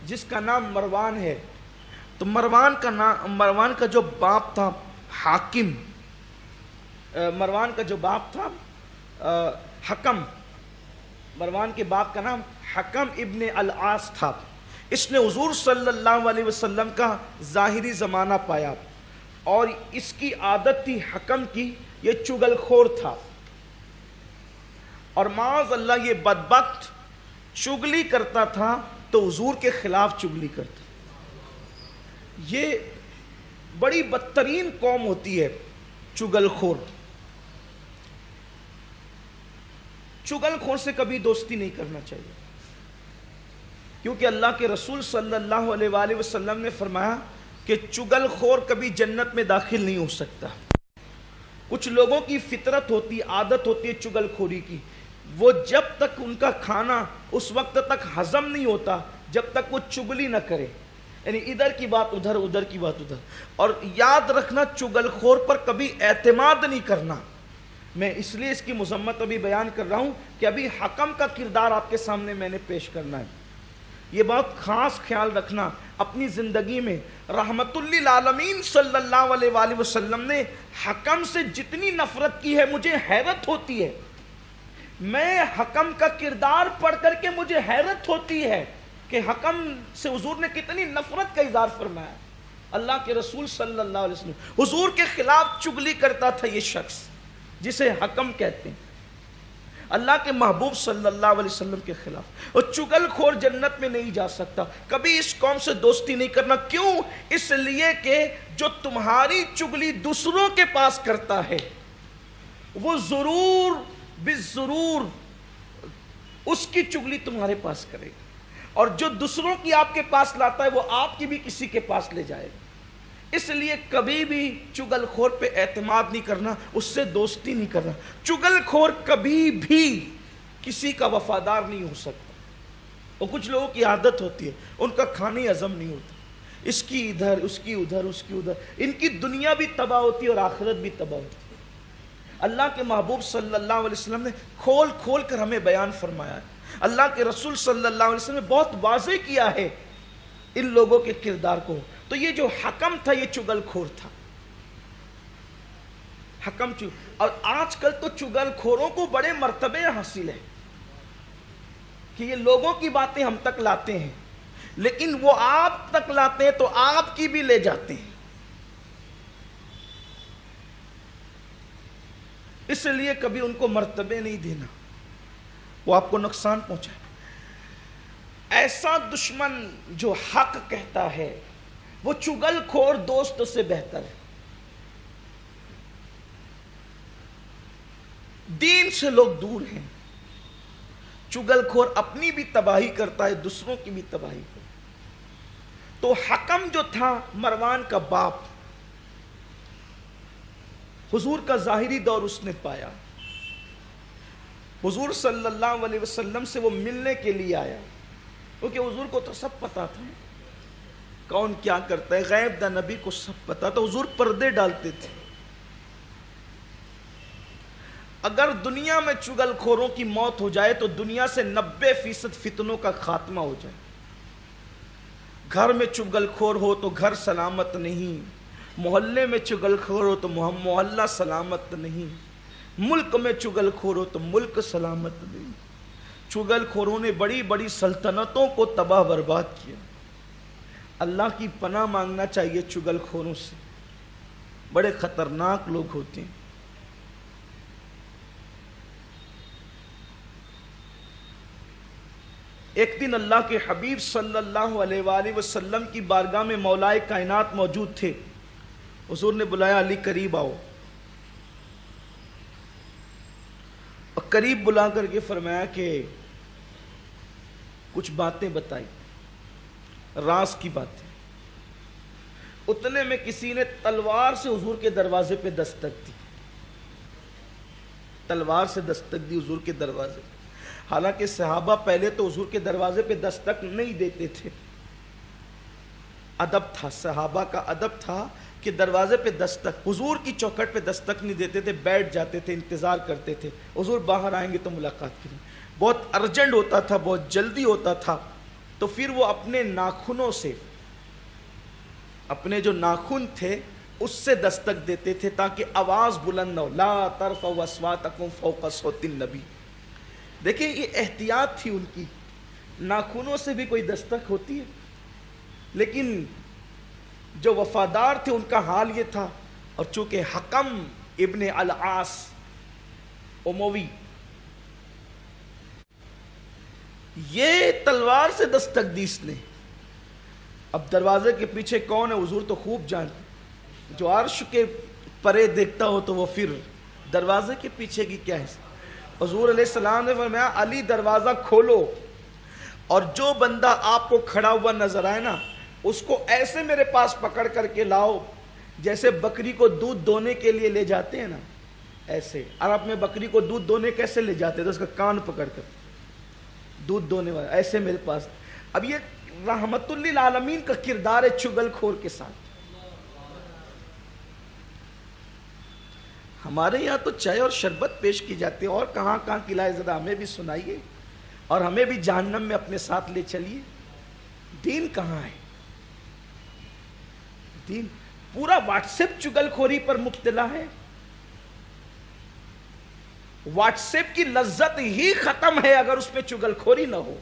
جس کا نام مروان ہے. تو مروان کا جو باپ تھا حاکم، مروان کا جو باپ تھا حکم، مروان کے باپ کا نام حکم ابن العاص تھا. اس نے حضور صلی اللہ علیہ وسلم کا ظاہری زمانہ پایا اور اس کی عادت تھی حکم کی، یہ چگل خور تھا اور معاذ اللہ یہ بدبخت چگلی کرتا تھا تو حضور کے خلاف چگلی کرتا. یہ بڑی بدترین قوم ہوتی ہے چگل خور. چگل خور سے کبھی دوستی نہیں کرنا چاہیے، کیونکہ اللہ کے رسول صلی اللہ علیہ وآلہ وسلم نے فرمایا کہ چگل خور کبھی جنت میں داخل نہیں ہو سکتا. کچھ لوگوں کی فطرت ہوتی، عادت ہوتی ہے چگل خوری کی. وہ جب تک ان کا کھانا اس وقت تک ہضم نہیں ہوتا جب تک وہ چگلی نہ کرے، یعنی ادھر کی بات ادھر، ادھر کی بات ادھر. اور یاد رکھنا چگل خور پر کبھی اعتماد نہیں کرنا. میں اس لیے اس کی مذمت ابھی بیان کر رہا ہوں کہ ابھی حکم کا کردار آپ کے سامنے میں نے پیش کرنا ہے. یہ بہت خاص خیال رکھنا اپنی زندگی میں. رحمت للعالمین صلی اللہ علیہ وآلہ وسلم نے حکم سے جتنی نفرت کی ہے مجھے حیرت ہوتی ہے. میں حکم کا کردار پڑھ کر کے مجھے حیرت ہوتی ہے کہ حکم سے حضور نے کتنی نفرت کا اظہار فرمایا. اللہ کے رسول صلی اللہ علیہ وسلم حضور کے خلاف چگلی کرتا تھا یہ شخص جسے حکم کہتے ہیں، اللہ کے محبوب صلی اللہ علیہ وسلم کے خلاف. اور چگل خور جنت میں نہیں جا سکتا. کبھی اس قوم سے دوستی نہیں کرنا. کیوں؟ اس لیے کہ جو تمہاری چگلی دوسروں کے پاس کرتا ہے وہ ضرور بالضرور اس کی چگلی تمہارے پاس کرے گا، اور جو دوسروں کی آپ کے پاس لاتا ہے وہ آپ کی بھی کسی کے پاس لے جائے گا. اس لیے کبھی بھی چگل خور پہ اعتماد نہیں کرنا، اس سے دوستی نہیں کرنا. چگل خور کبھی بھی کسی کا وفادار نہیں ہو سکتا. اور کچھ لوگوں کی عادت ہوتی ہے ان کا کھانے ہضم نہیں ہوتا، اس کی ادھر، اس کی ادھر، اس کی ادھر. ان کی دنیا بھی تباہ ہوتی ہے اور آخرت بھی تباہ ہوتی ہے. اللہ کے محبوب صلی اللہ علیہ وسلم نے کھول کھول کر ہمیں بیان فرمایا ہے. اللہ کے رسول صلی اللہ علیہ وسلم نے بہت واضح کیا ہے ان لوگوں کے کردار کو. تو یہ جو حکم تھا یہ چگل خور تھا. اور آج کل تو چگل خوروں کو بڑے مرتبے حاصل ہیں کہ یہ لوگوں کی باتیں ہم تک لاتے ہیں، لیکن وہ آپ تک لاتے ہیں تو آپ کی بھی لے جاتے ہیں. اس لیے کبھی ان کو مرتبے نہیں دینا، وہ آپ کو نقصان پہنچائے. ایسا دشمن جو حق کہتا ہے وہ چگل خور دوست سے بہتر ہے. دین سے لوگ دور ہیں. چگل خور اپنی بھی تباہی کرتا ہے، دوسروں کی بھی تباہی کرتا ہے. تو حکم جو تھا مروان کا باپ، حضور کا ظاہری دور اس نے پایا. حضور صلی اللہ علیہ وسلم سے وہ ملنے کے لیے آیا، کیونکہ حضور کو تو سب پتا تھا کون کیا کرتا ہے. غیب دا نبی کو سب پتا تھا. حضور پردے ڈالتے تھے. اگر دنیا میں چگل خوروں کی موت ہو جائے تو دنیا سے 90% فتنوں کا خاتمہ ہو جائے. گھر میں چگل خور ہو تو گھر سلامت نہیں، محلے میں چگل خور ہو تو محلہ سلامت نہیں، ملک میں چگل خور ہو تو ملک سلامت نہیں. چگل خوروں نے بڑی بڑی سلطنتوں کو تباہ برباد کیا. اللہ کی پناہ مانگنا چاہیے چگل خوروں سے. بڑے خطرناک لوگ ہوتے ہیں. ایک دن اللہ کے حبیب صلی اللہ علیہ وآلہ وسلم کی بارگاہ میں مولائے کائنات موجود تھے. حضور نے بلایا علی قریب آؤ، اور قریب بلا کر کے فرمایا کہ کچھ باتیں بتائی، راز کی باتیں. اتنے میں کسی نے تلوار سے حضور کے دروازے پہ دستک دی. تلوار سے دستک دی حضور کے دروازے پہ. حالانکہ صحابہ پہلے تو حضور کے دروازے پہ دستک نہیں دیتے تھے. ادب تھا، صحابہ کا ادب تھا کہ دروازے پہ دستک، حضور کی چوکھٹ پہ دستک نہیں دیتے تھے، بیٹھ جاتے تھے، انتظار کرتے تھے حضور باہر آئیں گے تو ملاقات کریں. بہت ارجنٹ ہوتا تھا، بہت جلدی ہوتا تھا، تو پھر وہ اپنے ناخنوں سے، اپنے جو ناخن تھے اس سے دستک دیتے تھے تاکہ آواز بلند نہ ہو. لا ترفعوا اصواتکم فوق صوت النبی. دیکھیں یہ احتیاط تھی ان کی، ناخنوں سے بھی کوئی دستک ہوتی ہے، لیکن جو وفادار تھے ان کا حال یہ تھا. اور چونکہ حکم ابن العاص اموی یہ تلوار سے دستک دی اس نے. اب دروازے کے پیچھے کون ہے حضور تو خوب جانتے، جو عرش کے پرے دیکھتا ہو تو وہ پھر دروازے کے پیچھے کی کیا ہے. حضور علیہ السلام نے فرمایا علی دروازہ کھولو، اور جو بندہ آپ کو کھڑا ہوا نظر آئے نا اس کو ایسے میرے پاس پکڑ کر کے لاؤ جیسے بکری کو دودھ دونے کے لیے لے جاتے ہیں نا، ایسے. عرب میں بکری کو دودھ دونے کیسے لے جاتے ہیں؟ تو اس کا کان پکڑ کر دودھ دونے والا، ایسے میرے پاس. اب یہ رحمت للعالمین کا کردار ہے چگل خور کے ساتھ. ہمارے یہاں تو چائے اور شربت پیش کی جاتی ہے، اور کہاں کہاں کھلائے، ذرا ہمیں بھی سنائیے اور ہمیں بھی جہنم میں اپنے ساتھ لے چلیے. دین کہاں ہے؟ دین پورا واٹس ایپ چگل خوری پر مبتلا ہے. واٹس ایپ کی لذت ہی ختم ہے اگر اس میں چگل خوری نہ ہو.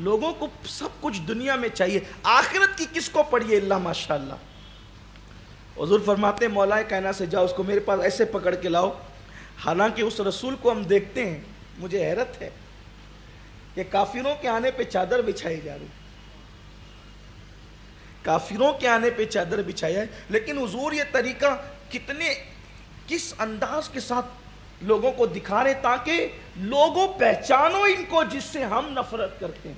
لوگوں کو سب کچھ دنیا میں چاہیے، آخرت کی کس کو پڑی ہے اللہ ماشاءاللہ. حضور فرماتے ہیں مولا کائنات سے جاؤ اس کو میرے پاس ایسے پکڑ کے لاؤ. حالانکہ اس رسول کو ہم دیکھتے ہیں، مجھے حیرت ہے کہ کافروں کے آنے پہ چادر بچھائی جا رہی، کافروں کے آنے پہ چادر بچھایا ہے، لیکن حضور یہ طریقہ کس انداز کے ساتھ لوگوں کو دکھا رہے تاکہ لوگوں پہچانو ان کو جس سے ہم نفرت کرتے ہیں.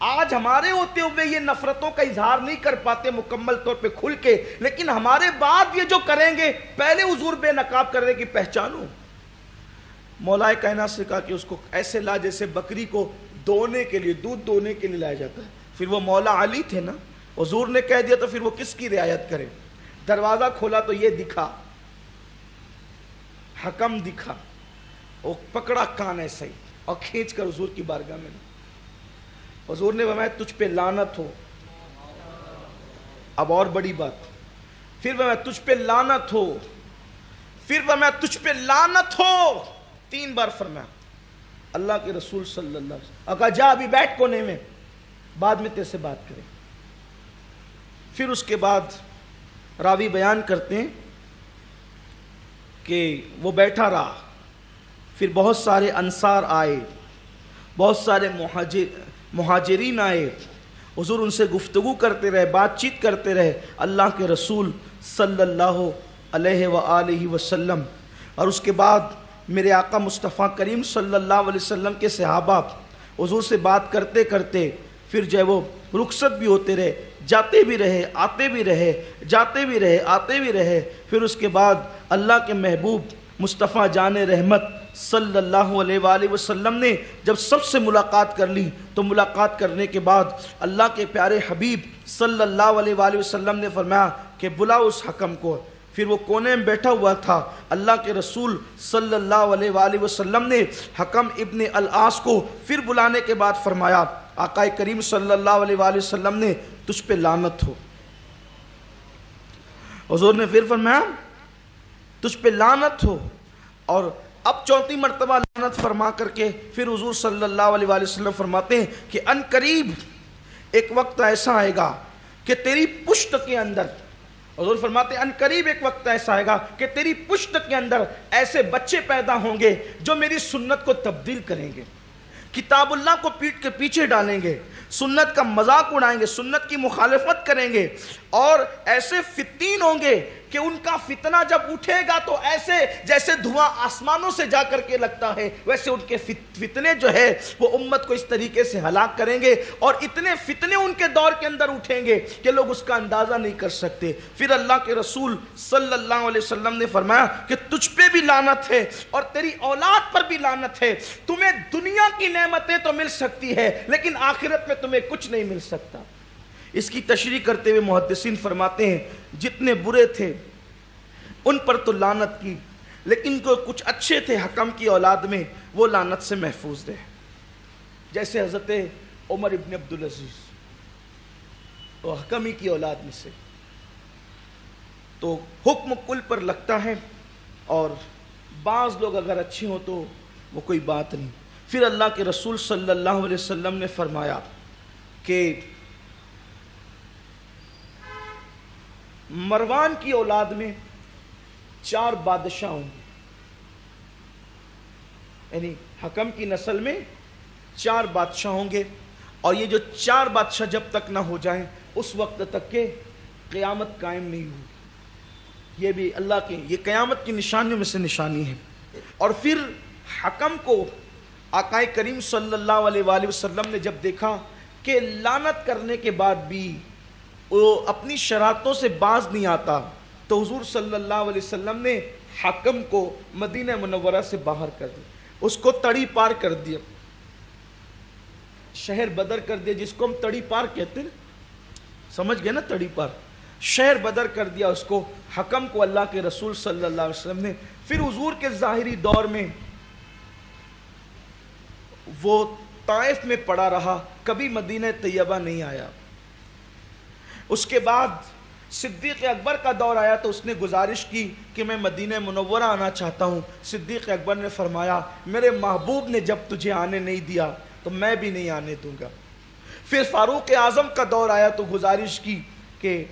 آج ہمارے ہوتے ہوئے یہ نفرتوں کا اظہار نہیں کر پاتے مکمل طور پہ کھل کے، لیکن ہمارے بعد یہ جو کریں گے پہلے حضور بے نقاب کر دے کہ پہچانو. مولا کائنات سے کہا کہ اس کو ایسے لا جیسے بکری کو دونے کے لیے، دودھ دونے کے لیے لایا جاتا ہے. پھر وہ مولا علی تھے نا، حضور نے کہہ دیا تو پھر وہ کس کی رعایت کرے. دروازہ کھولا تو یہ دکھا، حکم دکھا، وہ پکڑا کان ایسا ہی اور کھینچ کر حضور کی بارگاہ میں. حضور نے فرمایا تجھ پہ لعنت ہو. اب اور بڑی بات، پھر فرمایا تجھ پہ لعنت ہو، پھر فرمایا تجھ پہ لعنت ہو. 3 بار فرمایا. اللہ کے رسول صلی اللہ علیہ وسلم کہا جا ابھی بیٹھ کونے میں، بعد میں تیرے سے بات کریں. پھر اس کے بعد راوی بیان کرتے ہیں کہ وہ بیٹھا رہا. پھر بہت سارے انصار آئے، بہت سارے مہاجرین آئے. حضور ان سے گفتگو کرتے رہے، بات چیت کرتے رہے اللہ کے رسول صلی اللہ علیہ وآلہ وسلم. اور اس کے بعد میرے آقا مصطفیٰ کریم صلی اللہ علیہ وسلم کے صحابہ حضور سے بات کرتے کرتے پھر جو ہے وہ رخصت بھی ہوتے رہے، جاتے بھی رہے آتے بھی رہے، جاتے بھی رہے آتے بھی رہے. پھر اس کے بعد اللہ کے محبوب مصطفیٰ جان رحمت صلی اللہ علیہ وآلہ وسلم نے جب سب سے ملاقات کر لی تو ملاقات کرنے کے بعد اللہ کے پیارے حبیب صلی اللہ علیہ وآلہ وسلم نے فرمایا کہ بلاؤ اس حکم کو. پھر وہ کونے میں بیٹھا ہوا تھا. اللہ کے رسول صلی اللہ علیہ وآلہ وسلم نے حکم ابن العاص کو پھر بلانے کے بعد فرمایا آقا کریم صلی اللہ علیہ وآلہ وسلم نے تجھ پہ لعنت ہو. حضور نے پھر فرمایا تجھ پہ لعنت ہو. اور اب 4تھی مرتبہ لعنت فرما کر کے پھر حضور صلی اللہ علیہ وآلہ وسلم فرماتے ہیں کہ ان قریب ایک وقت ایسا آئے گا کہ تیری پشت کے اندر، حضور فرماتے ہیں ان قریب ایک وقت ایسا آئے گا کہ تیری پشت کے اندر ایسے بچے پیدا ہوں گے جو میری سنت کو تبدیل کریں گے، کتاب اللہ کو پیٹ کے پیچھے ڈالیں گے، سنت کا مذاق اڑائیں گے، سنت کی مخالفت کریں گے، اور ایسے فتین ہوں گے کہ ان کا فتنہ جب اٹھے گا تو ایسے جیسے دھواں آسمانوں سے جا کر کے لگتا ہے ویسے ان کے فتنے جو ہے وہ امت کو اس طریقے سے ہلاک کریں گے. اور اتنے فتنے ان کے دور کے اندر اٹھیں گے کہ لوگ اس کا اندازہ نہیں کر سکتے. پھر اللہ کے رسول صلی اللہ علیہ وسلم نے فرمایا کہ تجھ پہ بھی لعنت ہے اور تیری اولاد پر بھی لعنت ہے. تمہیں دنیا کی نعمتیں تو مل سکتی ہے لیکن آخرت میں تمہیں کچھ نہیں مل سکتا. اس کی تشریح کرتے ہوئے محدثین فرماتے ہیں جتنے برے تھے ان پر تو لعنت کی، لیکن جو کچھ اچھے تھے حکم کی اولاد میں وہ لعنت سے محفوظ رہے. جیسے حضرت عمر ابن عبدالعزیز تو حکم ہی کی اولاد میں سے. تو حکم کل پر لگتا ہے، اور بعض لوگ اگر اچھے ہوں تو وہ کوئی بات نہیں. پھر اللہ کے رسول صلی اللہ علیہ وسلم نے فرمایا کہ مروان کی اولاد میں 4 بادشاہ ہوں گے، یعنی حکم کی نسل میں 4 بادشاہ ہوں گے، اور یہ جو 4 بادشاہ جب تک نہ ہو جائیں اس وقت تک کہ قیامت قائم نہیں ہوگی. یہ بھی اللہ کے یہ قیامت کی نشانیوں میں سے نشانی ہے. اور پھر حکم کو آقا کریم صلی اللہ علیہ وآلہ وسلم نے جب دیکھا کہ لعنت کرنے کے بعد بھی وہ اپنی شرارتوں سے باز نہیں آتا، تو حضور صلی اللہ علیہ وسلم نے حکم کو مدینہ منورہ سے باہر کر دیا، اس کو تڑی پار کر دیا، شہر بدر کر دیا، جس کو ہم تڑی پار کہتے ہیں، سمجھ گئے نا تڑی پار، شہر بدر کر دیا اس کو، حکم کو اللہ کے رسول صلی اللہ علیہ وسلم نے. پھر حضور کے ظاہری دور میں وہ طائف میں پڑا رہا، کبھی مدینہ طیبہ نہیں آیا. اس کے بعد صدیق اکبر کا دور آیا تو اس نے گزارش کی کہ میں مدینہ منورہ آنا چاہتا ہوں. صدیق اکبر نے فرمایا میرے محبوب نے جب تجھے آنے نہیں دیا تو میں بھی نہیں آنے دوں گا. پھر فاروق اعظم کا دور آیا تو گزارش کی کہ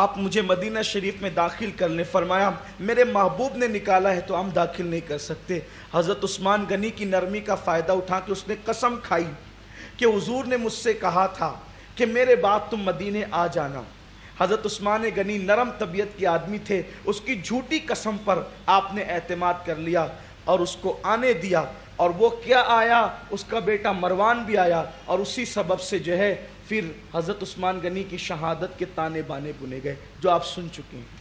آپ مجھے مدینہ شریف میں داخل کر لیں. فرمایا میرے محبوب نے نکالا ہے تو ہم داخل نہیں کر سکتے. حضرت عثمان غنی کی نرمی کا فائدہ اٹھا کے اس نے قسم کھائی کہ حضور نے مجھ سے کہا تھا کہ میرے بعد تم مدینے آ جانا. حضرت عثمان غنی نرم طبیعت کے آدمی تھے، اس کی جھوٹی قسم پر آپ نے اعتماد کر لیا اور اس کو آنے دیا، اور وہ کیا آیا، اس کا بیٹا مروان بھی آیا، اور اسی سبب سے جو ہے پھر حضرت عثمان غنی کی شہادت کے تانے بانے بنے گئے جو آپ سن چکے ہیں.